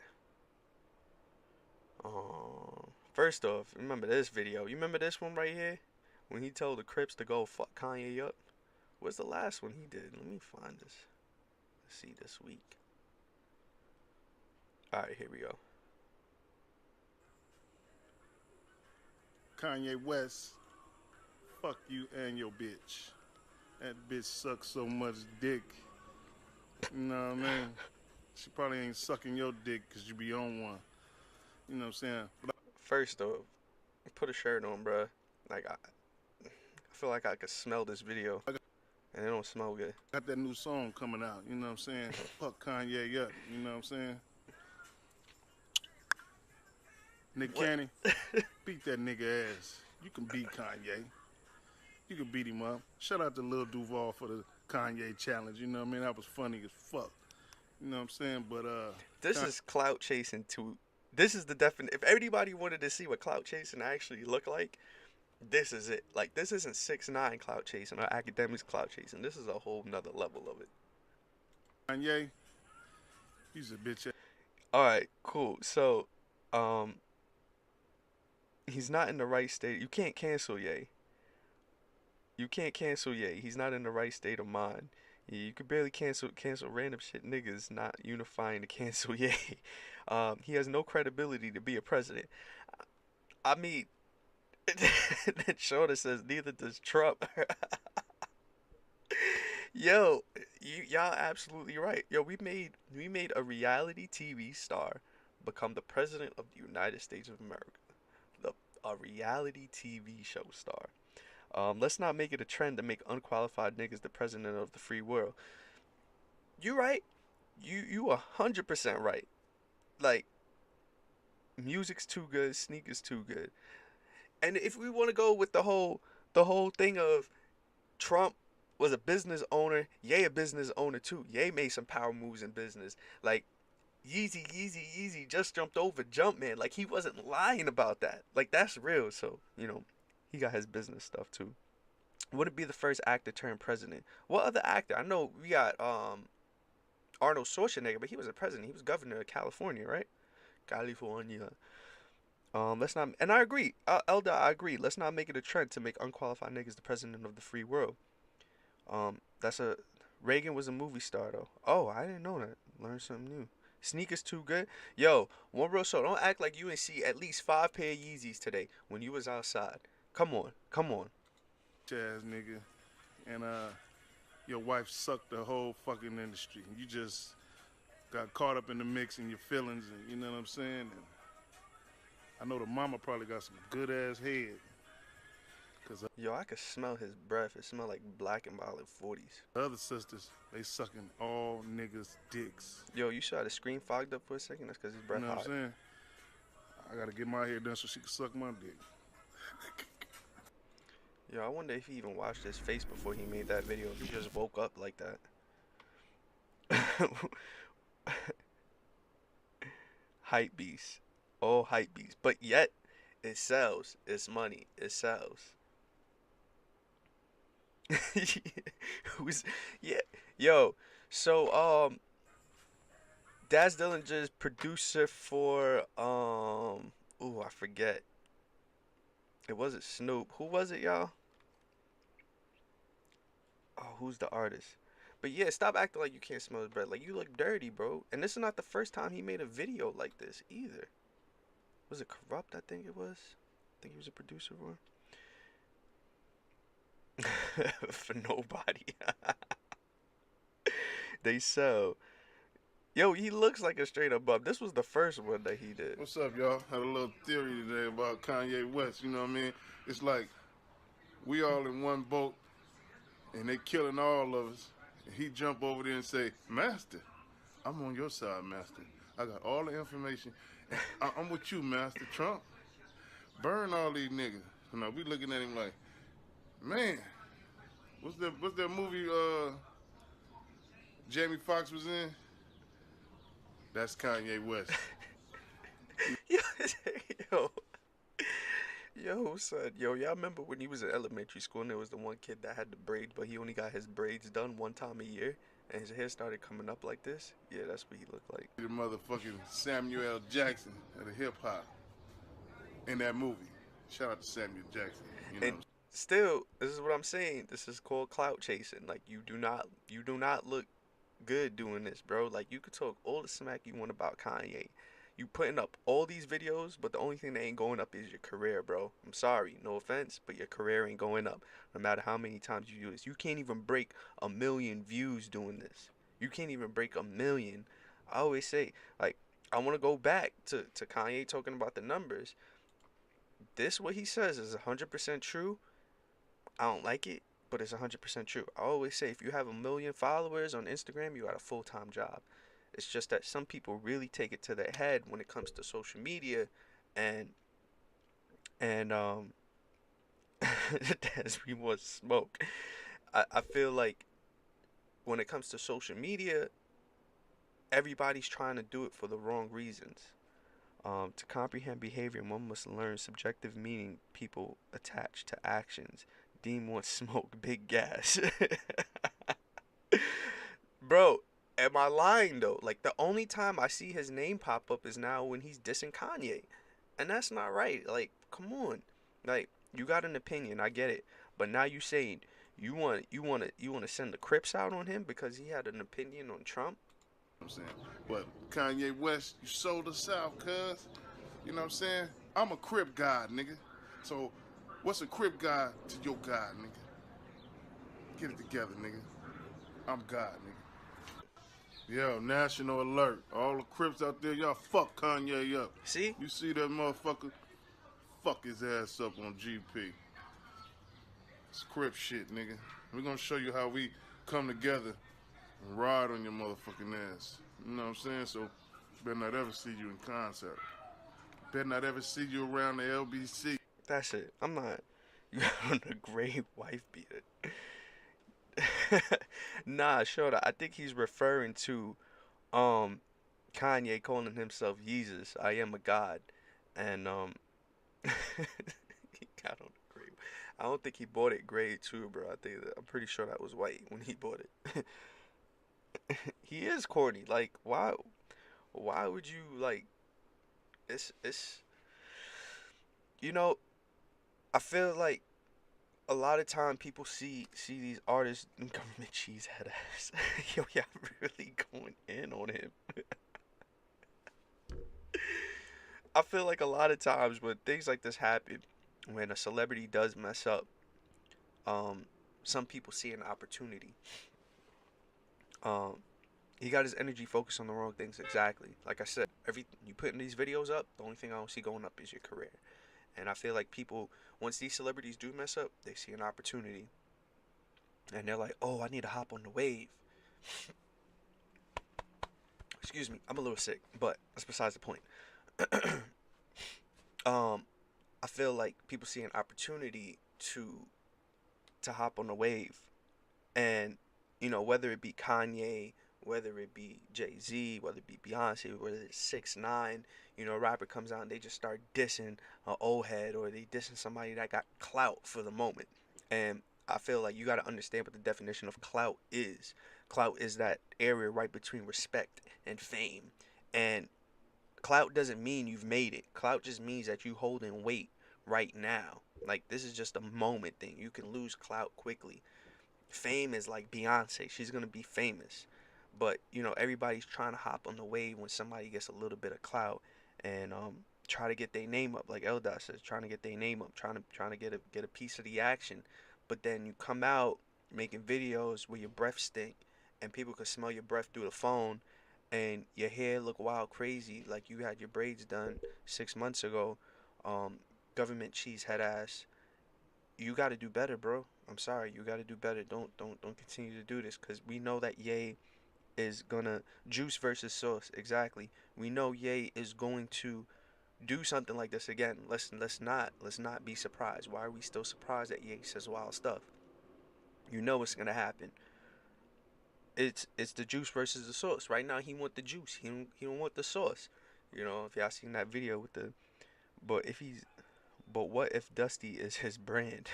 First off, remember this video. You remember this one right here? When he told the Crips to go fuck Kanye up? What's the last one he did? Let me find this. Let's see this week. Alright, here we go. Kanye West, fuck you and your bitch. That bitch sucks so much dick. You know what I mean? She probably ain't sucking your dick because you be on one. You know what I'm saying? But First off, put a shirt on, bruh. Like, I feel like I could smell this video. And it don't smell good. I got that new song coming out. You know what I'm saying? Fuck Kanye up. You know what I'm saying? Nick Cannon, beat that nigga ass. You can beat Kanye. You can beat him up. Shout out to Lil Duval for the Kanye challenge. You know what I mean? That was funny as fuck. You know what I'm saying? But this is clout chasing too. This is the definition. If anybody wanted to see what clout chasing actually look like, this is it. Like this isn't 6ix9ine clout chasing or academics clout chasing. This is a whole nother level of it. Kanye, he's a bitch. All right, cool. So, he's not in the right state. You can't cancel Ye. You can't cancel Ye. He's not in the right state of mind. You could barely cancel random shit niggas not unifying to cancel Ye. He has no credibility to be a president. I mean, that Shorter says neither does Trump. Yo, y'all absolutely right. Yo, we made a reality TV star become the president of the United States of America. A reality TV show star. Let's not make it a trend to make unqualified niggas the president of the free world. You right. You 100% right. Like, music's too good, sneakers too good. And if we want to go with the whole thing of Trump was a business owner. Ye a business owner too. Ye made some power moves in business. Like Yeezy just jumped over Jumpman. Like he wasn't lying about that. Like that's real. So, he got his business stuff too. Wouldn't be the first actor turned president. What other actor? I know we got Arnold Schwarzenegger, but he was a president. He was governor of California, right? California. Let's not. And I agree, Elder. I agree. Let's not make it a trend to make unqualified niggas the president of the free world. That's a Reagan was a movie star though. Oh, I didn't know that. Learn something new. Sneakers too good. Yo, one real show. Don't act like you didn't see at least 5 pair of Yeezys today when you was outside. Come on, come on. Ass nigga, and your wife sucked the whole fucking industry. You just got caught up in the mix and your feelings, and you know what I'm saying. And I know the mama probably got some good ass head. Cause Yo, I could smell his breath. It smelled like Black and Mild 40s. the other sisters, they sucking all niggas' dicks. Yo, you saw the screen fogged up for a second? That's because his breath You know what hot. I'm saying? I gotta get my hair done so she can suck my dick. Yo, I wonder if he even washed his face before he made that video. If he just woke up like that. Hype beast. Oh, hype beast. But yet, it sells. It's money. It sells. Who's yeah. Yo, so Daz Dillinger's producer for ooh, I forget. It wasn't Snoop. Who was it, y'all? Oh, who's the artist? But yeah, stop acting like you can't smell his breath. Like you look dirty, bro. And this is not the first time he made a video like this either. Was it Corrupt? I think it was. I think he was a producer for. For nobody. They sell. Yo, he looks like a straight up bub. This was the first one that he did. What's up, y'all? Had a little theory today about Kanye West. You know what I mean? It's like we all in one boat, and they killing all of us. And he jump over there and say, "Master, I'm on your side, Master. I got all the information. I'm with you, Master Trump. Burn all these niggas." You know, we looking at him like, man, what's that movie Jamie Foxx was in? That's Kanye West. yo, son, y'all remember when he was in elementary school and there was the one kid that had the braids, but he only got his braids done one time a year, and his hair started coming up like this? Yeah, that's what he looked like. The motherfucking Samuel L. Jackson of the hip hop in that movie. Shout out to Samuel Jackson. You know. And still, this is what I'm saying. This is called clout chasing. Like you do not look good doing this, bro. Like you could talk all the smack you want about Kanye. You putting up all these videos, but the only thing that ain't going up is your career, bro. I'm sorry, no offense, but your career ain't going up. No matter how many times you do this, you can't even break 1 million views doing this. You can't even break 1 million. I always say, like, I want to go back to Kanye talking about the numbers. This what he says is 100% true. I don't like it, but it's 100% true. I always say if you have 1 million followers on Instagram, you got a full-time job. It's just that some people really take it to their head when it comes to social media, and as we want smoke. I feel like when it comes to social media, everybody's trying to do it for the wrong reasons. To comprehend behavior, one must learn subjective meaning people attach to actions. Deem one smoke, big gas. Bro, am I lying though? Like the only time I see his name pop up is now when he's dissing Kanye. And that's not right. Like, come on. Like, you got an opinion, I get it. But now you saying you want to send the Crips out on him because he had an opinion on Trump? I'm saying, but Kanye West, you sold us out, cuz. You know what I'm saying? I'm a Crip god, nigga. So, what's a Crip god to your god, nigga? Get it together, nigga. I'm God, nigga. Yo, national alert. All the Crips out there, y'all fuck Kanye up. See? You see that motherfucker? Fuck his ass up on GP. It's Crip shit, nigga. We're gonna show you how we come together and ride on your motherfucking ass. You know what I'm saying? So, better not ever see you in concert. Better not ever see you around the LBC. That's it. I'm not. You on a great wife beater. Nah, Shorty, I think he's referring to um Kanye calling himself Jesus. I am a god, and I don't agree. I don't think he bought it grade two, bro. I'm pretty sure that was white when he bought it. He is corny. Like, why would you like? It's you know I feel like a lot of time people see these artists government cheese head ass. Yo, yeah, really going in on him. I feel like a lot of times when things like this happen, when a celebrity does mess up, um, some people see an opportunity. Um, he got his energy focused on the wrong things. Exactly. Like I said, every you putting these videos up, the only thing I don't see going up is your career. And I feel like people, once these celebrities do mess up, they see an opportunity, and they're like, "Oh, I need to hop on the wave." Excuse me, I'm a little sick, but that's besides the point. um, I feel like people see an opportunity to hop on the wave, and whether it be Kanye, whether it be Jay Z, whether it be Beyonce, whether it's 6ix9ine, a rapper comes out and they just start dissing an old head, or they dissing somebody that got clout for the moment. And I feel like you got to understand what the definition of clout is. Clout is that area right between respect and fame. And clout doesn't mean you've made it. Clout just means that you holding weight right now. Like, this is just a moment thing. You can lose clout quickly. Fame is like Beyonce. She's gonna be famous, but everybody's trying to hop on the wave when somebody gets a little bit of clout, and try to get their name up. Like Eldar says, trying to get their name up, trying to get a piece of the action. But then you come out making videos where your breath stink, and people can smell your breath through the phone, and your hair look wild crazy, like you had your braids done 6 months ago. Um, Government cheese head ass. You got to do better, bro. I'm sorry, you got to do better. Don't continue to do this, because we know that Ye is gonna juice versus sauce. Exactly. We know Ye is going to do something like this again. Let's not be surprised. Why are we still surprised that Ye says wild stuff? You know what's gonna happen. It's the juice versus the sauce. Right now he want the juice. He don't want the sauce. If y'all seen that video with the but if he's but what if Dusty is his brand?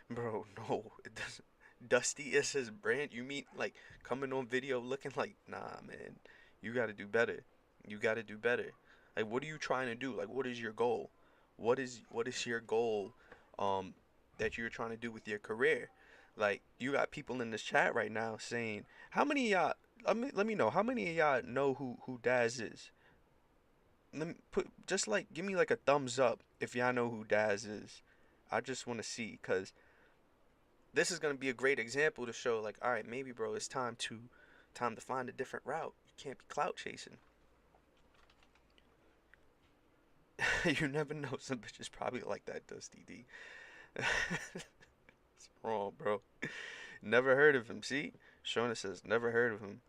Bro, no, it doesn't. Dusty is his brand? You mean like coming on video looking like, nah, man, you got to do better. You got to do better. Like, what are you trying to do? Like, what is your goal? What is your goal um that you're trying to do with your career? Like, you got people in this chat right now saying, how many of y'all let me know how many of y'all know who Daz is? Let me put just like give me like a thumbs up if y'all know who Daz is. I just want to see, cuz this is gonna be a great example to show, like, all right, maybe, bro, it's time to find a different route. You can't be clout chasing. You never know. Some bitches probably like that Dusty D. It's wrong, bro. Never heard of him. See, Shona says never heard of him.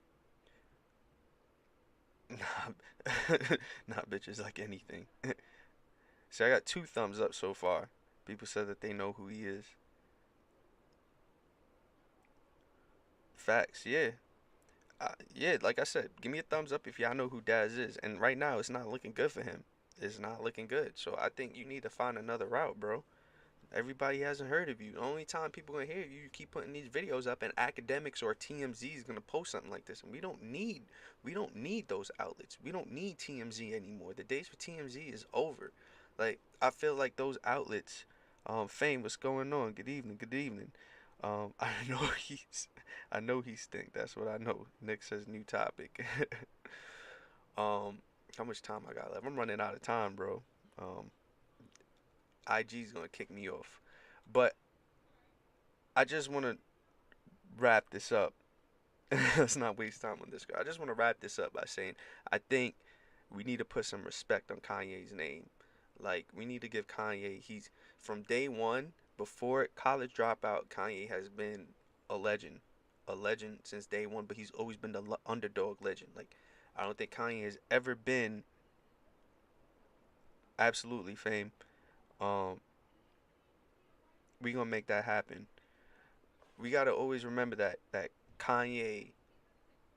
Nah, not bitches like anything. See, I got 2 thumbs up so far. People said that they know who he is. Facts, yeah. Yeah, like I said, give me a thumbs up if y'all know who Daz is. And right now, it's not looking good for him. It's not looking good. So I think you need to find another route, bro. Everybody hasn't heard of you. The only time people gonna hear you, you keep putting these videos up, and academics or TMZ is gonna post something like this. And we don't need those outlets. We don't need TMZ anymore. The days for TMZ is over. Like, I feel like those outlets, Fame, what's going on? Good evening, good evening. I know I know he stink. That's what I know. Nick says new topic. How much time I got left? I'm running out of time, bro. Um, IG's gonna kick me off, but I just want to wrap this up. Let's not waste time on this guy. I just want to wrap this up by saying I think we need to put some respect on Kanye's name. Like, we need to give Kanye, he's from day one, before college dropout, Kanye has been a legend. A legend since day one, but he's always been the underdog legend. Like, I don't think Kanye has ever been absolutely fame. Um, we gonna make that happen. we gotta always remember that Kanye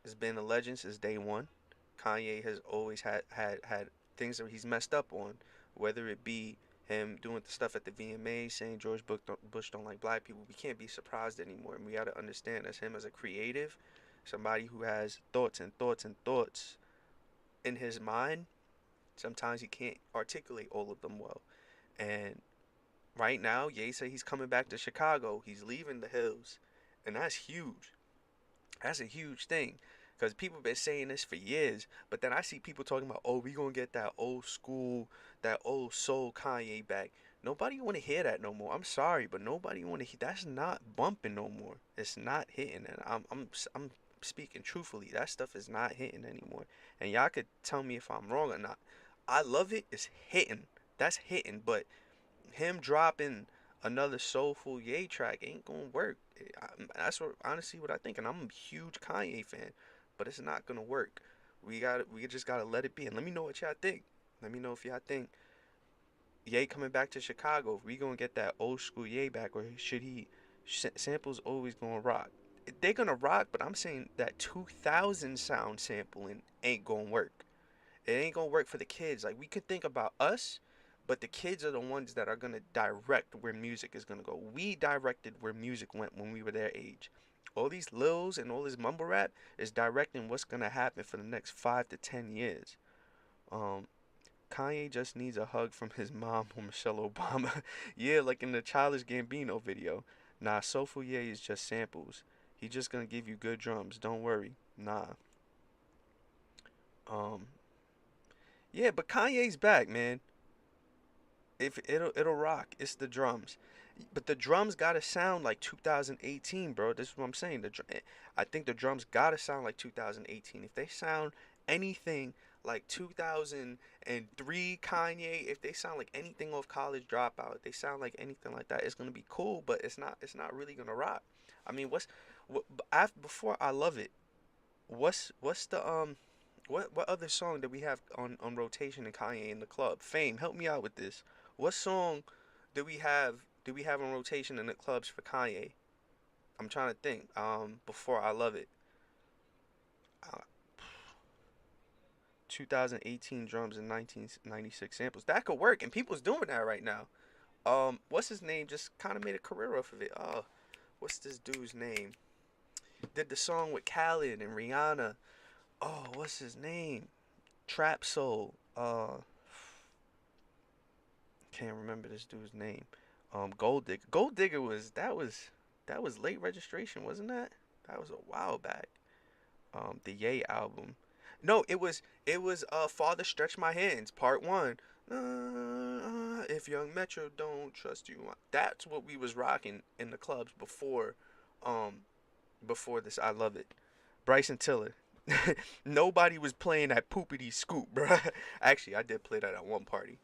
has been a legend since day one. Kanye has always had things that he's messed up on, whether it be him doing the stuff at the VMA saying Bush don't like black people. We can't be surprised anymore, and we got to understand as him as a creative, somebody who has thoughts and thoughts and thoughts in his mind. Sometimes he can't articulate all of them well, and right now, Ye say he's coming back to Chicago. He's leaving the hills, and that's huge. That's a huge thing because people have been saying this for years, but then I see people talking about, oh, we gonna get that old school, that old soul Kanye back. Nobody want to hear that no more. I'm sorry, but nobody want to hear. That's not bumping no more. It's not hitting, and I'm speaking truthfully. That stuff is not hitting anymore. And y'all could tell me if I'm wrong or not. I love it. It's hitting. That's hitting, but him dropping another soulful Ye track ain't gonna work. That's what honestly what I think, and I'm a huge Kanye fan, but it's not gonna work. We just gotta let it be, and let me know what y'all think. Let me know if y'all think Ye coming back to Chicago. If we gonna get that old school Ye back, or should he? Samples always gonna rock. They're gonna rock, but I'm saying that 2000 sound sampling ain't gonna work. It ain't gonna work for the kids. Like we could think about us, but the kids are the ones that are gonna direct where music is gonna go. We directed where music went when we were their age. All these lils and all this mumble rap is directing what's gonna happen for the next 5 to 10 years. Um, Kanye just needs a hug from his mom or Michelle Obama. Yeah, like in the Childish Gambino video. Nah, Soulful Ye is just samples. He just gonna give you good drums. Don't worry. Nah. Um, yeah, but Kanye's back, man. If it'll rock. It's the drums, but the drums gotta sound like 2018, bro. This is what I'm saying. I think the drums gotta sound like 2018. If they sound anything like 2003 Kanye, if they sound like anything off College Dropout, if they sound like anything like that, it's gonna be cool. But it's not. It's not really gonna rock. I mean, after before I Love It? What's the what other song did we have on rotation in Kanye in the club? Fame, help me out with this. What song do we have on rotation in the clubs for Kanye? I'm trying to think. Before I Love It. Uh, 2018 drums and 1996 samples. That could work, and people's doing that right now. What's his name? Just kind of made a career off of it. What's this dude's name? Did the song with Khaled and Rihanna. Oh, what's his name? Trap Soul. Can't remember this dude's name. Gold Digger. Gold Digger was late registration, wasn't that? That was a while back. The Ye album. No, it was Father Stretch My Hands, part one. If Young Metro don't trust you. That's what we was rocking in the clubs um before this I Love It. Bryson Tiller. Nobody was playing that poopity scoop, bro. Actually, I did play that at one party.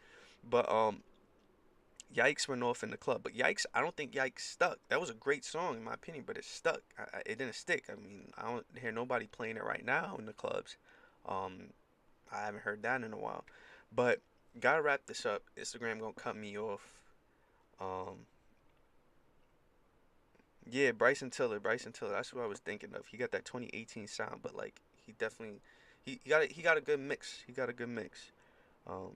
But Yikes went off in the club, but Yikes, I don't think Yikes stuck. That was a great song in my opinion, but it stuck. It didn't stick. I mean, I don't hear nobody playing it right now in the clubs. Um, I haven't heard that in a while. But gotta wrap this up. Instagram gonna cut me off. Um, yeah, Bryson Tiller. Bryson Tiller. That's who I was thinking of. He got that 2018 sound, but like he definitely he got a good mix. He got a good mix. Um,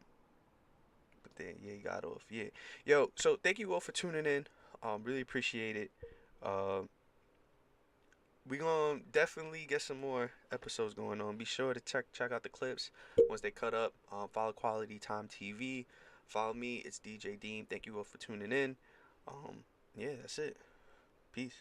but then yeah, he got off. Yeah, yo. So thank you all for tuning in. Really appreciate it. Um, we gonna definitely get some more episodes going on. Be sure to check out the clips once they cut up. Follow Quality Time TV. Follow me. It's DJ Deem. Thank you all for tuning in. Yeah, that's it. Peace.